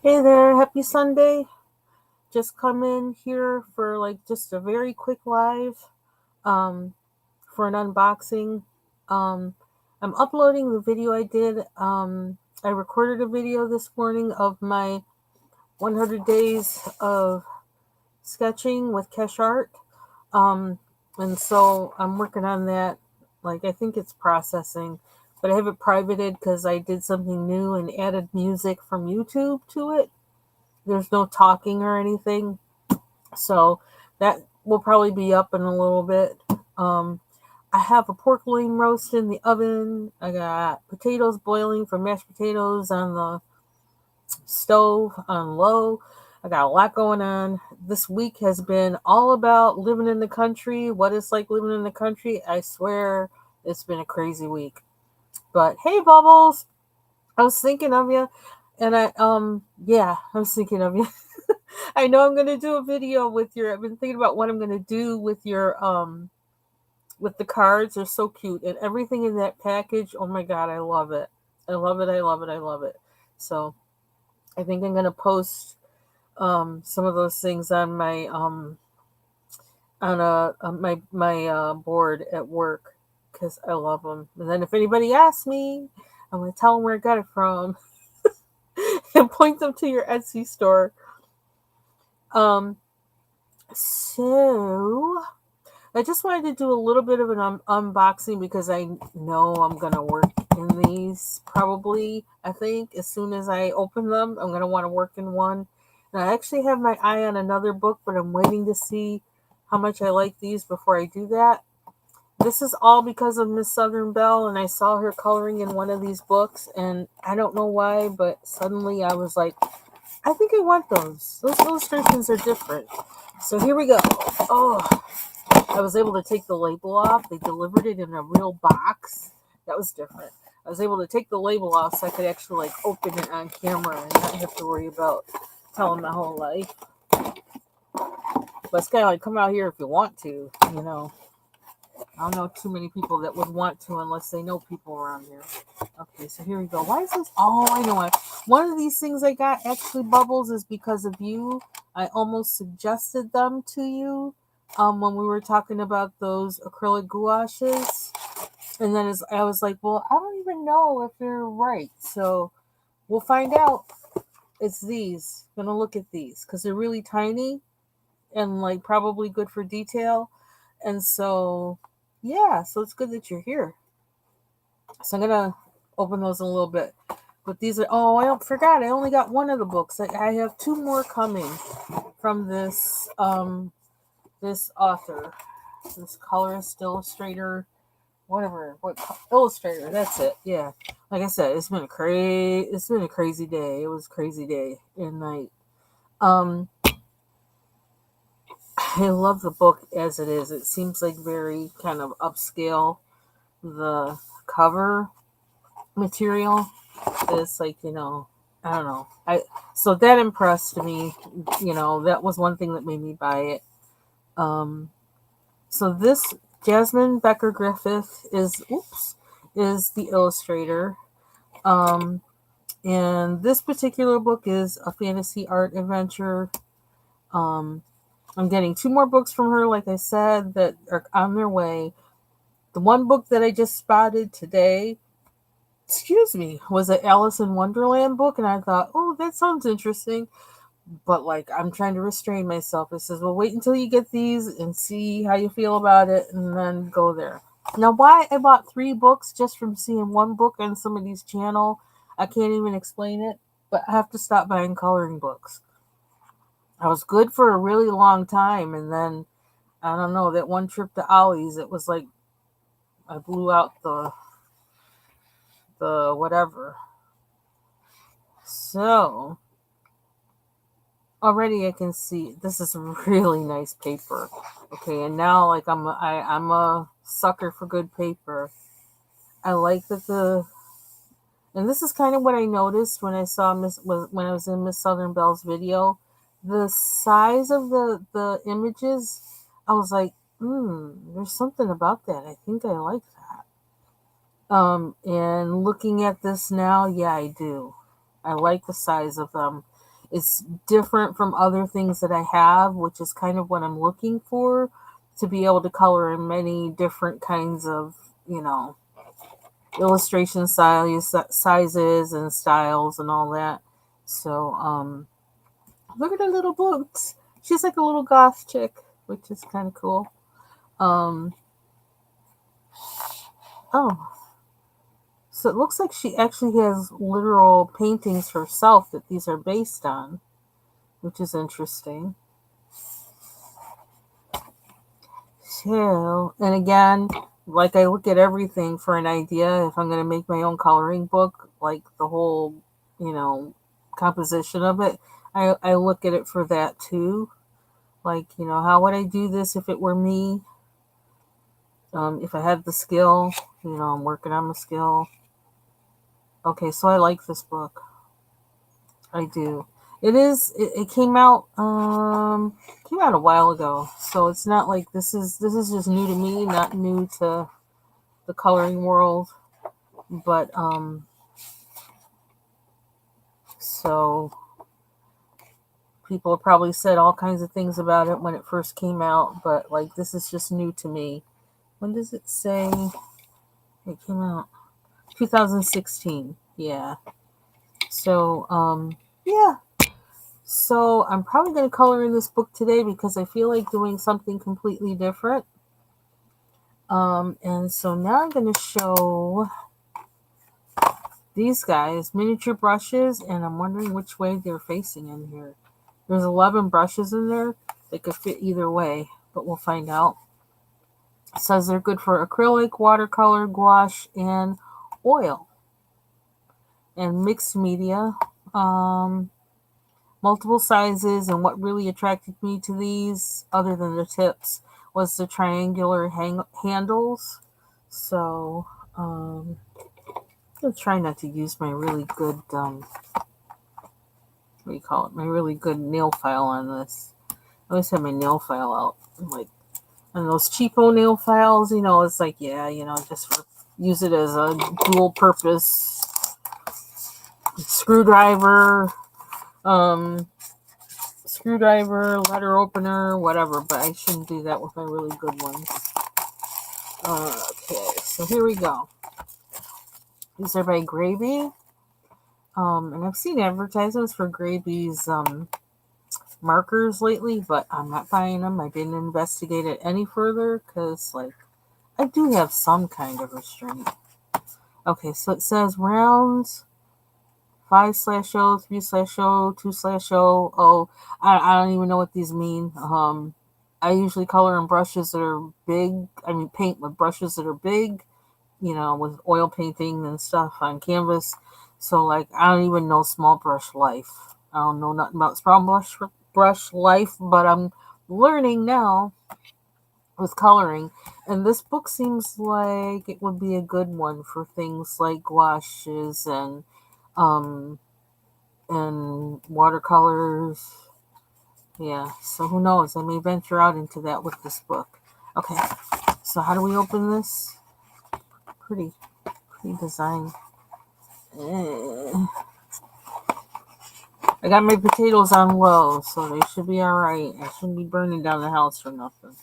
Hey there, happy Sunday. Just come in here for like just a very quick live um for an unboxing. Um I'm uploading the video I did. I recorded a video this morning of my 100 days of sketching with Kesh Art. Um and so I'm working on that. Like I think it's processing, but I have it privated cuz I did something new and added music from YouTube to it. There's no talking or anything. So that will probably be up in a little bit. Um, I have a pork loin roast in the oven. I got potatoes boiling for mashed potatoes on the stove on low. I got a lot going on. This week has been all about living in the country, what it's like living in the country. I swear it's been a crazy week. But hey, Bubbles, I was thinking of you. And I was thinking of you. I know I'm gonna do a video with your. I've been thinking about what I'm gonna do with the cards. They're so cute and everything in that package. Oh my god, I love it. I love it. I love it. I love it. So I think I'm gonna post some of those things on my on my board at work because I love them. And then if anybody asks me, I'm gonna tell them where I got it from and point them to your Etsy store. Um, so I just wanted to do a little bit of an unboxing because I know I'm going to work in these probably. I think as soon as I open them, I'm going to want to work in one. And I actually have my eye on another book, but I'm waiting to see how much I like these before I do that. This is all because of Miss Southern Belle, and I saw her coloring in one of these books, and I don't know why, but suddenly I was like, I think I want those. Those illustrations are different. So here we go. Oh, I was able to take the label off. They delivered it in a real box. That was different. I was able to take the label off so I could actually like open it on camera and not have to worry about telling my whole life. But it's kind of like come out here if you want to, you know. I don't know too many people that would want to unless they know people around here. Okay, so here we go. Why is this? Oh, I know it. One of these things I got actually Bubbles is because of you. I almost suggested them to you when we were talking about those acrylic gouaches. And then I was like, well, I don't even know if they're right. So we'll find out. It's these. I'm going to look at these because they're really tiny and like probably good for detail. And so, yeah, so it's good that you're here. So I'm gonna open those in a little bit. But these are I forgot I only got one of the books. I have two more coming from this author, this colorist, illustrator, whatever, illustrator. That's it. Yeah, like I said, it's been a crazy day. It was a crazy day and night. Um, I love the book as it is. It seems like very kind of upscale. The cover material is like I don't know. I So that impressed me. That was one thing that made me buy it. Um, so this Jasmine Becker-Griffith is the illustrator. Um, and this particular book is a fantasy art adventure. Um, I'm getting two more books from her, like I said, that are on their way. The one book that I just spotted today, was an Alice in Wonderland book, and I thought, oh, that sounds interesting. But like, I'm trying to restrain myself. It says, well, wait until you get these and see how you feel about it, and then go there. Now, why I bought three books just from seeing one book on somebody's channel, I can't even explain it. But I have to stop buying coloring books. I was good for a really long time, and then I don't know, that one trip to Ollie's, it was like I blew out the whatever. So already I can see this is really nice paper. Okay, and now like I'm a sucker for good paper. I like that and this is kind of what I noticed when I saw when I was in Miss Southern Belle's video. The size of the images, I was like, there's something about that. I think I like that. And looking at this now, yeah, I do. I like the size of them. It's different from other things that I have, which is kind of what I'm looking for, to be able to color in many different kinds of, illustration sizes and styles and all that. So, look at her little books. She's like a little goth chick, which is kind of cool. Um, oh, so it looks like she actually has literal paintings herself that these are based on, which is interesting. So, and again, like I look at everything for an idea. If I'm going to make my own coloring book, like the whole, you know, composition of it, I look at it for that too. Like, how would I do this if it were me? If I had the skill, I'm working on the skill. Okay, so I like this book. I do. It came out a while ago, so it's not like this is just new to me, not new to the coloring world. But so people have probably said all kinds of things about it when it first came out, but like this is just new to me. When does it say it came out? 2016. Yeah. So yeah. So I'm probably going to color in this book today because I feel like doing something completely different. And so now I'm going to show these guys miniature brushes, and I'm wondering which way they're facing in here. There's 11 brushes in there. They could fit either way, but we'll find out. It says they're good for acrylic, watercolor, gouache, and oil, and mixed media. Multiple sizes, and what really attracted me to these, other than the tips, was the triangular handles. So, I'm going to try not to use my really good, what do you call it? My really good nail file on this. I always have my nail file out. Like, and those cheapo nail files, it's like, yeah, just use it as a dual purpose screwdriver, letter opener, whatever, but I shouldn't do that with my really good ones. Okay, so here we go. These are by Grabie. And I've seen advertisements for Grabie's markers lately, but I'm not buying them. I didn't investigate it any further because, like, I do have some kind of restraint. Okay, so it says rounds 5/0, 3/0, 2/0. Oh, I don't even know what these mean. I usually color in brushes that are big. I mean, paint with brushes that are big, with oil painting and stuff on canvas. So, like, I don't even know small brush life. I don't know nothing about small brush life, but I'm learning now with coloring. And this book seems like it would be a good one for things like gouaches um, and watercolors. Yeah, so who knows? I may venture out into that with this book. Okay, so how do we open this? Pretty design. I got my potatoes on low, so they should be alright. I shouldn't be burning down the house for nothing.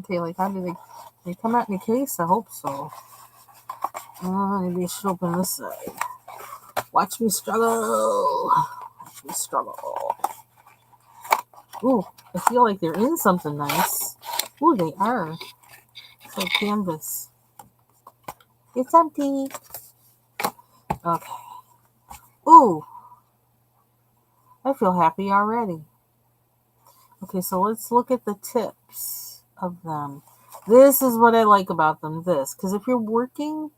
Okay, like how do they come out in a case? I hope so. Maybe I should open this side. Watch me struggle. Watch me struggle. Ooh, I feel like they're in something nice. Ooh, they are. It's like canvas. It's empty. Okay. Ooh, I feel happy already. Okay, so let's look at the tips of them. This is what I like about them, because if you're working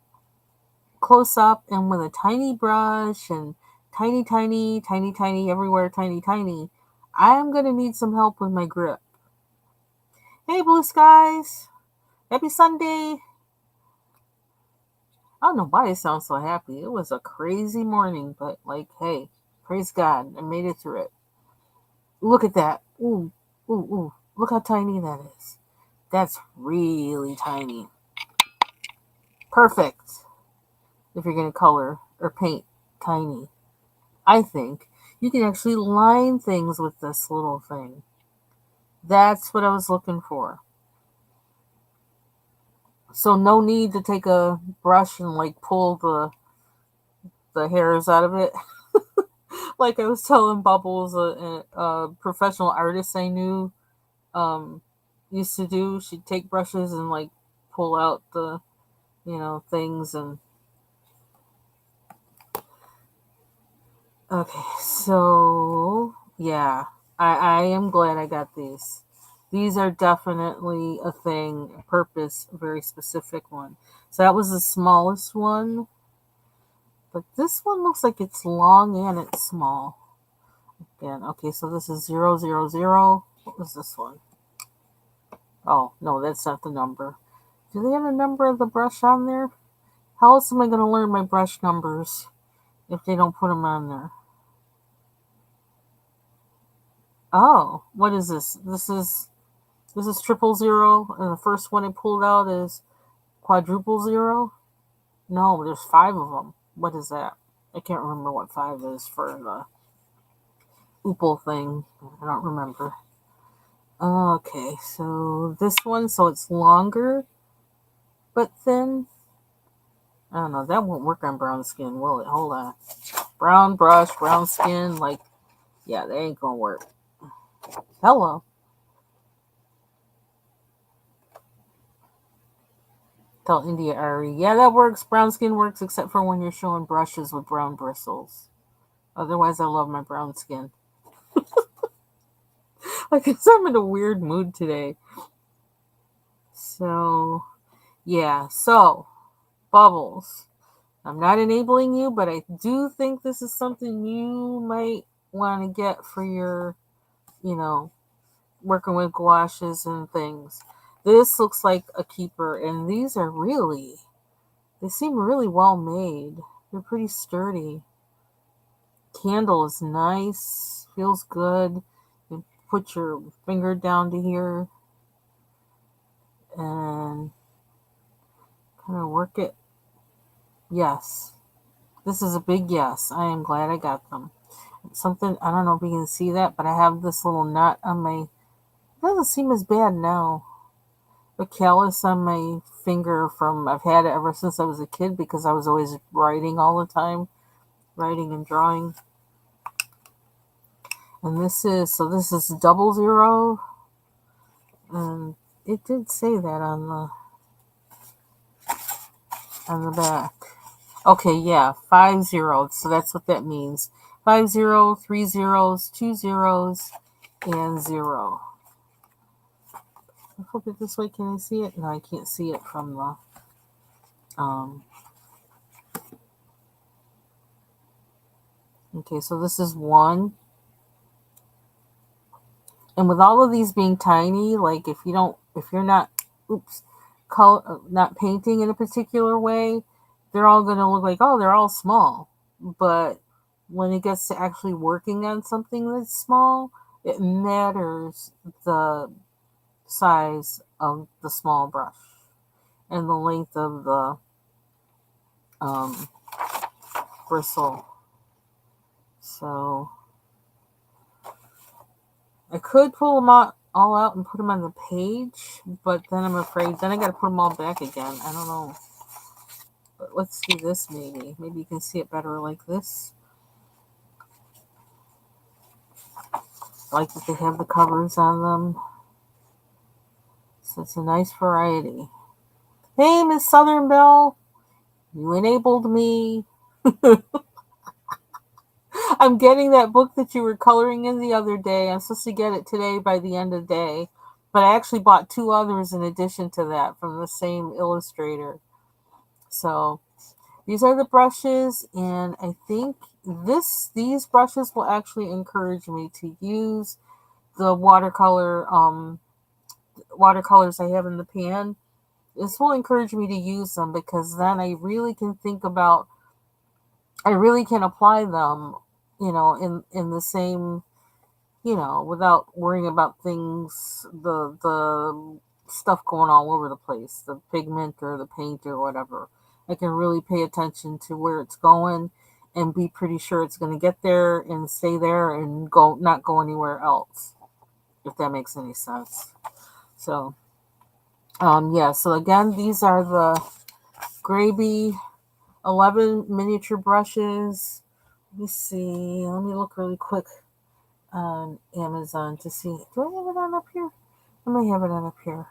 close up and with a tiny brush and tiny, everywhere, tiny, I'm going to need some help with my grip. Hey, blue skies. Happy Sunday. I don't know why I sound so happy. It was a crazy morning, but like, hey, praise God, I made it through it. Look at that. Ooh. Look how tiny that is. That's really tiny. Perfect if you're going to color or paint tiny, I think. You can actually line things with this little thing. That's what I was looking for. So no need to take a brush and like pull the hairs out of it. Like I was telling Bubbles, a professional artist I knew um, used to do. She'd take brushes and like pull out the things and okay. So yeah, I am glad I got these. These are definitely a thing, a purpose, a very specific one. So that was the smallest one, but this one looks like it's long and it's small. Again, okay, so this is 000. What was this one? Oh, no, that's not the number. Do they have a number of the brush on there? How else am I going to learn my brush numbers if they don't put them on there? Oh, what is this? This is 000, and the first one I pulled out is 000. No, there's 5 of them. What is that? I can't remember what 5 is for the Oopal thing. I don't remember. Okay, so this one, so it's longer but thin. I don't know. That won't work on brown skin, will it? Hold on. Brown brush, brown skin. Like, yeah, that ain't gonna work. Hello. Tell India Ari. Yeah, that works. Brown skin works except for when you're showing brushes with brown bristles. Otherwise, I love my brown skin. I guess I'm in a weird mood today. So, yeah. So, Bubbles. I'm not enabling you, but I do think this is something you might want to get for your, you know, working with gouaches and things. This looks like a keeper, and these are they seem really well made. They're pretty sturdy. Candle is nice, feels good. You put your finger down to here and kind of work it. Yes, this is a big yes. I am glad I got them. Something, I don't know if you can see that, but I have this little knot on my, it doesn't seem as bad now. A callus on my finger from, I've had it ever since I was a kid because I was always writing all the time, writing and drawing. And this is 00. And it did say that on the back. Okay, yeah, 50. So that's what that means. 50, 3 zeros, 2 zeros, and 0. I flip it this way. Can I see it? No, I can't see it from the okay, so this is 1. And with all of these being tiny, like if you're not, not painting in a particular way, they're all going to look like, oh, they're all small. But when it gets to actually working on something that's small, it matters the size of the small brush and the length of the um, bristle. So I could pull them all out and put them on the page, but then I'm afraid then I got to put them all back again. I don't know. But let's do this maybe. Maybe you can see it better like this. I like that they have the covers on them. So it's a nice variety. Hey, Miss Southern Belle, you enabled me. I'm getting that book that you were coloring in the other day. I'm supposed to get it today by the end of the day. But I actually bought 2 others in addition to that from the same illustrator. So these are the brushes, and I think these brushes will actually encourage me to use the watercolors I have in the pan. This will encourage me to use them because then I really can apply them, in the same, without worrying about things, the stuff going all over the place, the pigment or the paint or whatever. I can really pay attention to where it's going and be pretty sure it's going to get there and stay there and not go anywhere else, if that makes any sense. So yeah, so again, these are the Grabie 11 miniature brushes. Let me see. Let me look really quick on Amazon to see. Do I have it on up here? I may have it on up here.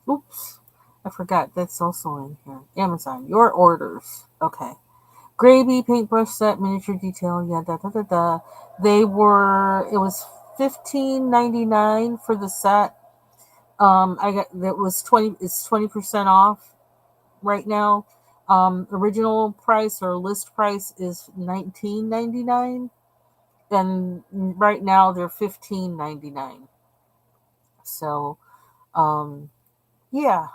Oops. I forgot. That's also in here. Amazon. Your orders. Okay. Grabie paintbrush set, miniature detail. Yeah, It was $15.99 for the set. It's 20% off right now. Original price or list price is $19.99, and right now they're $15.99. So, yeah,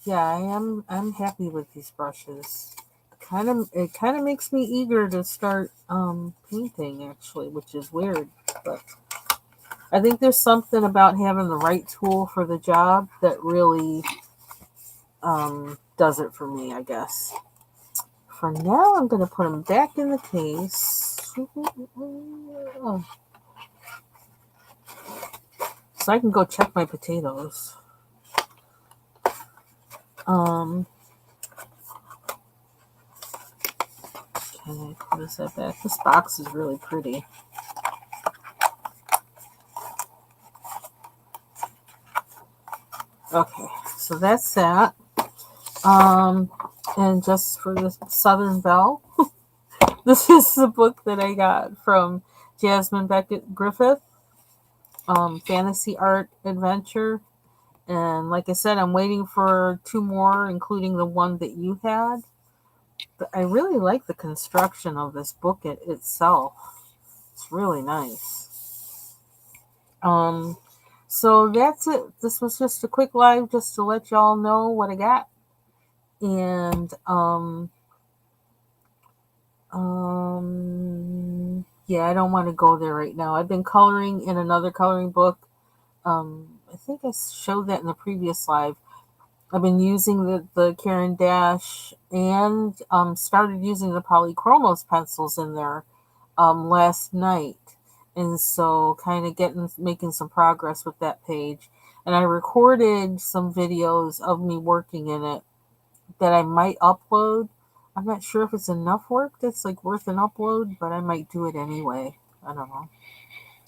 I'm happy with these brushes. It kind of makes me eager to start painting, actually, which is weird, but I think there's something about having the right tool for the job that really does it for me, I guess. For now, I'm going to put them back in the case. So I can go check my potatoes. Okay, put this back. This box is really pretty. Okay, so that's that. And just for the Southern Belle, this is the book that I got from Jasmine Becket-Griffith, Fantasy Art Adventure. And like I said, I'm waiting for 2 more, including the one that you had. But I really like the construction of this book itself. It's really nice. So that's it. This was just a quick live just to let y'all know what I got. And yeah, I don't want to go there right now. I've been coloring in another coloring book. I think I showed that in the previous live. I've been using the Caran d'Ache and started using the Polychromos pencils in there last night. And so kind of making some progress with that page. And I recorded some videos of me working in it that I might upload. I'm not sure if it's enough work that's like worth an upload, but I might do it anyway. I don't know.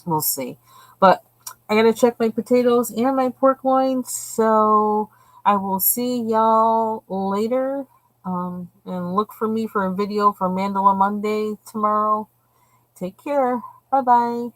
We'll see. But I gotta check my potatoes and my pork loins, so I will see y'all later. And look for me for a video for Mandala Monday tomorrow. Take care. Bye bye.